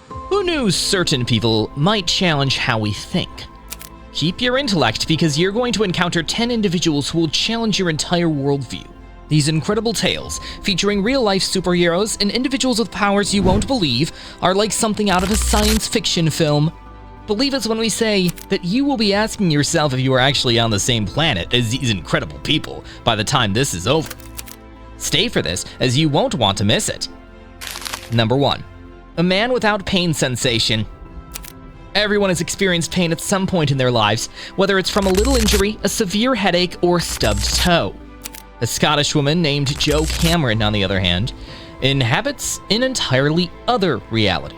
Who knew certain people might challenge how we think? Keep your intellect because you're going to encounter 10 individuals who will challenge your entire worldview. These incredible tales, featuring real-life superheroes and individuals with powers you won't believe, are like something out of a science fiction film. Believe us when we say that you will be asking yourself if you are actually on the same planet as these incredible people by the time this is over. Stay for this, as you won't want to miss it. Number 1. A man without pain sensation. Everyone has experienced pain at some point in their lives, whether it's from a little injury, a severe headache, or stubbed toe. A Scottish woman named Jo Cameron, on the other hand, inhabits an entirely other reality.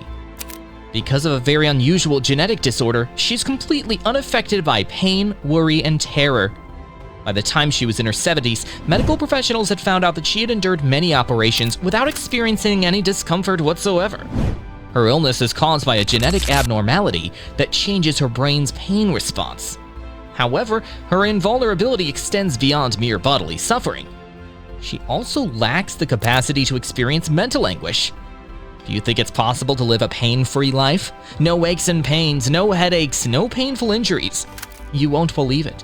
Because of a very unusual genetic disorder, she's completely unaffected by pain, worry, and terror. By the time she was in her 70s, medical professionals had found out that she had endured many operations without experiencing any discomfort whatsoever. Her illness is caused by a genetic abnormality that changes her brain's pain response. However, her invulnerability extends beyond mere bodily suffering. She also lacks the capacity to experience mental anguish. Do you think it's possible to live a pain-free life? No aches and pains, no headaches, no painful injuries. You won't believe it.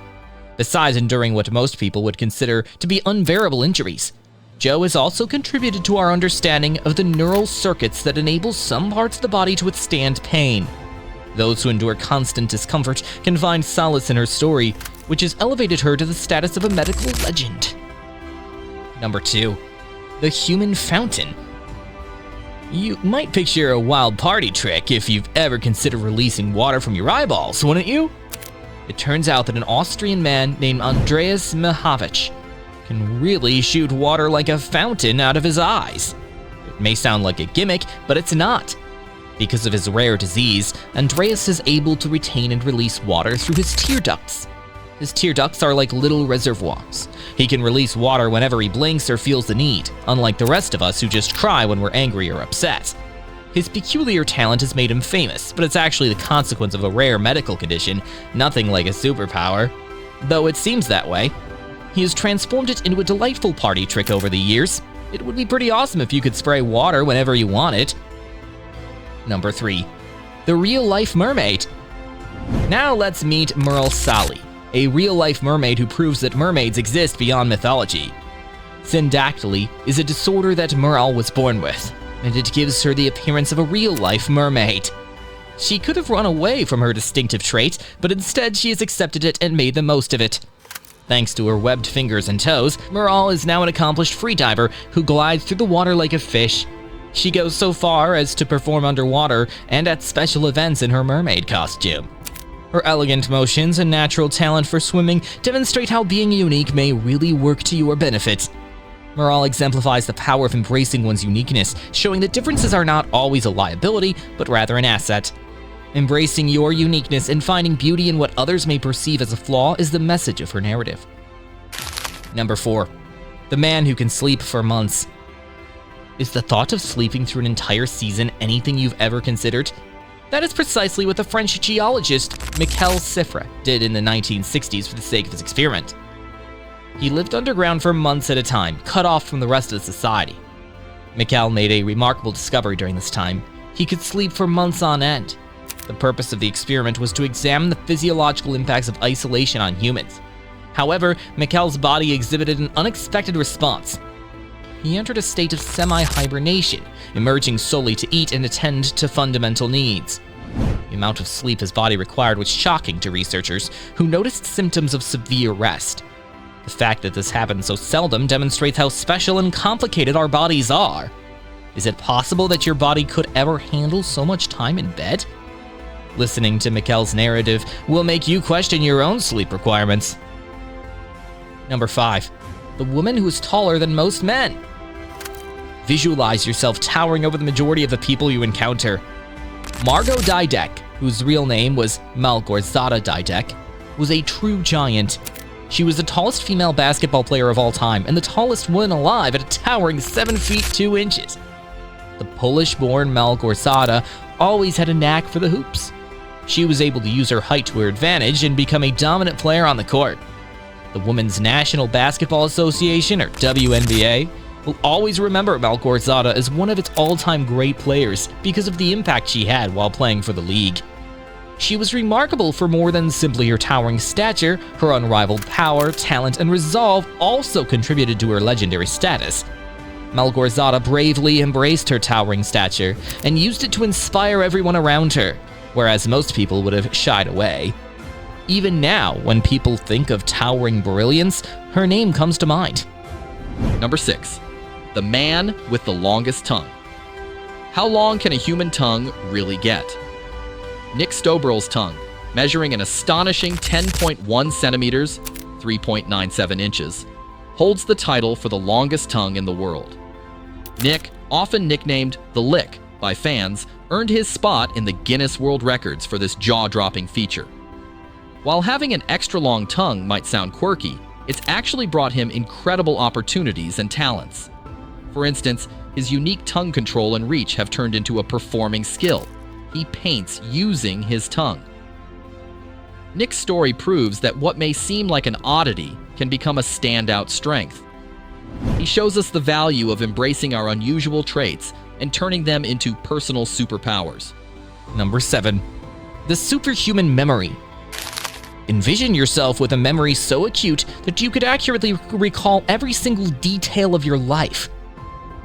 Besides enduring what most people would consider to be unbearable injuries, Jo has also contributed to our understanding of the neural circuits that enable some parts of the body to withstand pain. Those who endure constant discomfort can find solace in her story, which has elevated her to the status of a medical legend. Number 2. The Human Fountain. You might picture a wild party trick if you've ever considered releasing water from your eyeballs, wouldn't you? It turns out that an Austrian man named Andreas Mihaljevic can really shoot water like a fountain out of his eyes. It may sound like a gimmick, but it's not. Because of his rare disease, Andreas is able to retain and release water through his tear ducts. His tear ducts are like little reservoirs. He can release water whenever he blinks or feels the need, unlike the rest of us who just cry when we're angry or upset. His peculiar talent has made him famous, but it's actually the consequence of a rare medical condition, nothing like a superpower. Though it seems that way. He has transformed it into a delightful party trick over the years. It would be pretty awesome if you could spray water whenever you want it. Number 3. The Real-Life Mermaid. Now let's meet Merle Sally, a real-life mermaid who proves that mermaids exist beyond mythology. Syndactyly is a disorder that Merle was born with, and it gives her the appearance of a real-life mermaid. She could have run away from her distinctive trait, but instead she has accepted it and made the most of it. Thanks to her webbed fingers and toes, Merle is now an accomplished freediver who glides through the water like a fish. She goes so far as to perform underwater and at special events in her mermaid costume. Her elegant motions and natural talent for swimming demonstrate how being unique may really work to your benefit. Merle exemplifies the power of embracing one's uniqueness, showing that differences are not always a liability, but rather an asset. Embracing your uniqueness and finding beauty in what others may perceive as a flaw is the message of her narrative. Number 4. The Man Who Can Sleep for Months. Is the thought of sleeping through an entire season anything you've ever considered? That is precisely what the French geologist Michel Siffre did in the 1960s for the sake of his experiment. He lived underground for months at a time, cut off from the rest of society. Michel made a remarkable discovery during this time. He could sleep for months on end. The purpose of the experiment was to examine the physiological impacts of isolation on humans. However, Michel's body exhibited an unexpected response. He entered a state of semi-hibernation, emerging solely to eat and attend to fundamental needs. The amount of sleep his body required was shocking to researchers, who noticed symptoms of severe rest. The fact that this happens so seldom demonstrates how special and complicated our bodies are. Is it possible that your body could ever handle so much time in bed? Listening to Michel's narrative will make you question your own sleep requirements. Number 5. The woman who is taller than most men. Visualize yourself towering over the majority of the people you encounter. Margot Dydek, whose real name was Malgorzata Dydek, was a true giant. She was the tallest female basketball player of all time and the tallest woman alive at a towering 7 feet 2 inches. The Polish-born Malgorzata always had a knack for the hoops. She was able to use her height to her advantage and become a dominant player on the court. The Women's National Basketball Association, or WNBA, will always remember Malgorzata as one of its all-time great players because of the impact she had while playing for the league. She was remarkable for more than simply her towering stature. Her unrivaled power, talent, and resolve also contributed to her legendary status. Malgorzata bravely embraced her towering stature and used it to inspire everyone around her, whereas most people would have shied away. Even now, when people think of towering brilliance, her name comes to mind. Number 6. The man with the longest tongue. How long can a human tongue really get? Nick Stoberl's tongue, measuring an astonishing 10.1 centimeters, 3.97 inches, holds the title for the longest tongue in the world. Nick, often nicknamed The Lick by fans, earned his spot in the Guinness World Records for this jaw-dropping feature. While having an extra long tongue might sound quirky, it's actually brought him incredible opportunities and talents. For instance, his unique tongue control and reach have turned into a performing skill. He paints using his tongue. Nick's story proves that what may seem like an oddity can become a standout strength. He shows us the value of embracing our unusual traits and turning them into personal superpowers. Number 7. The superhuman memory. Envision yourself with a memory so acute that you could accurately recall every single detail of your life.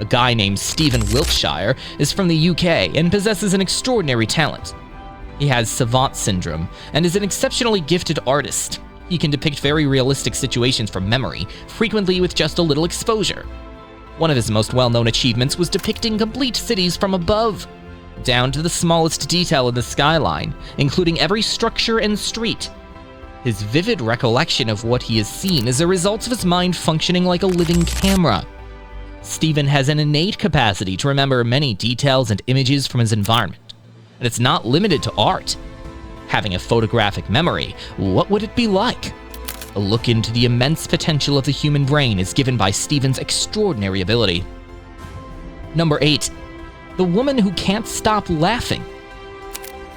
A guy named Stephen Wiltshire is from the UK and possesses an extraordinary talent. He has savant syndrome and is an exceptionally gifted artist. He can depict very realistic situations from memory, frequently with just a little exposure. One of his most well-known achievements was depicting complete cities from above, down to the smallest detail in the skyline, including every structure and street. His vivid recollection of what he has seen is a result of his mind functioning like a living camera. Stephen has an innate capacity to remember many details and images from his environment, and it's not limited to art. Having a photographic memory, what would it be like? A look into the immense potential of the human brain is given by Stephen's extraordinary ability. Number 8. The woman who can't stop laughing.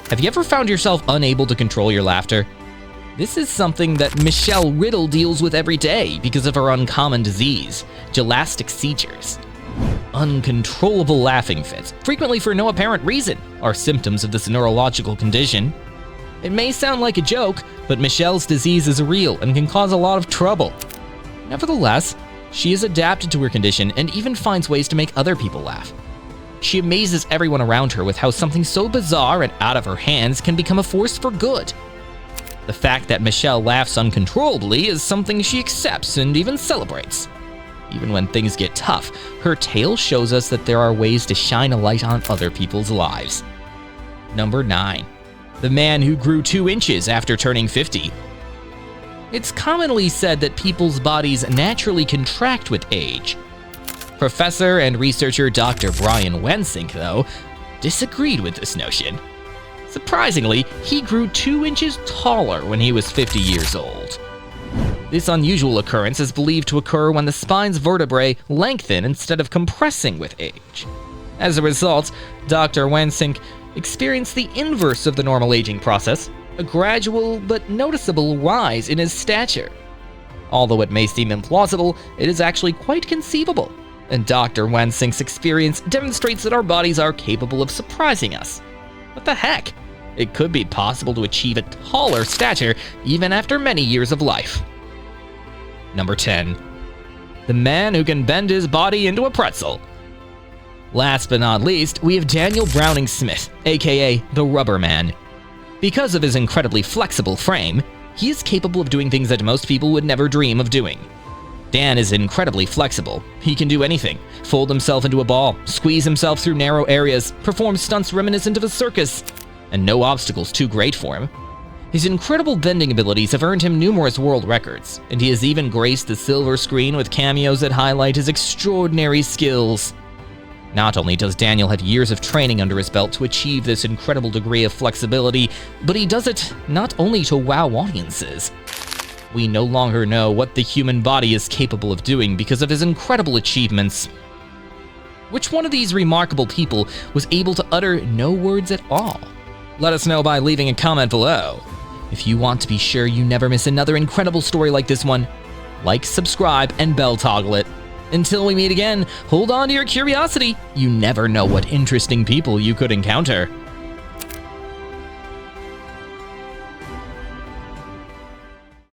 Have you ever found yourself unable to control your laughter? This is something that Michelle Riddle deals with every day because of her uncommon disease, gelastic seizures. Uncontrollable laughing fits, frequently for no apparent reason, are symptoms of this neurological condition. It may sound like a joke, but Michelle's disease is real and can cause a lot of trouble. Nevertheless, she is adapted to her condition and even finds ways to make other people laugh. She amazes everyone around her with how something so bizarre and out of her hands can become a force for good. The fact that Michelle laughs uncontrollably is something she accepts and even celebrates. Even when things get tough, her tale shows us that there are ways to shine a light on other people's lives. Number 9. The man who grew 2 inches after turning 50. It's commonly said that people's bodies naturally contract with age. Professor and researcher Dr. Brian Wensink, though, disagreed with this notion. Surprisingly, he grew 2 inches taller when he was 50 years old. This unusual occurrence is believed to occur when the spine's vertebrae lengthen instead of compressing with age. As a result, Dr. Wensink experienced the inverse of the normal aging process, a gradual but noticeable rise in his stature. Although it may seem implausible, it is actually quite conceivable, and Dr. Wensink's experience demonstrates that our bodies are capable of surprising us. What the heck? It could be possible to achieve a taller stature even after many years of life. Number 10. The man who can bend his body into a pretzel. Last but not least, we have Daniel Browning Smith, aka the Rubber Man. Because of his incredibly flexible frame, he is capable of doing things that most people would never dream of doing. Dan is incredibly flexible. He can do anything: fold himself into a ball, squeeze himself through narrow areas, perform stunts reminiscent of a circus, and no obstacles too great for him. His incredible bending abilities have earned him numerous world records, and he has even graced the silver screen with cameos that highlight his extraordinary skills. Not only does Daniel have years of training under his belt to achieve this incredible degree of flexibility, but he does it not only to wow audiences. We no longer know what the human body is capable of doing because of his incredible achievements. Which one of these remarkable people was able to utter no words at all? Let us know by leaving a comment below. If you want to be sure you never miss another incredible story like this one, like, subscribe, and bell toggle it. Until we meet again, hold on to your curiosity. You never know what interesting people you could encounter.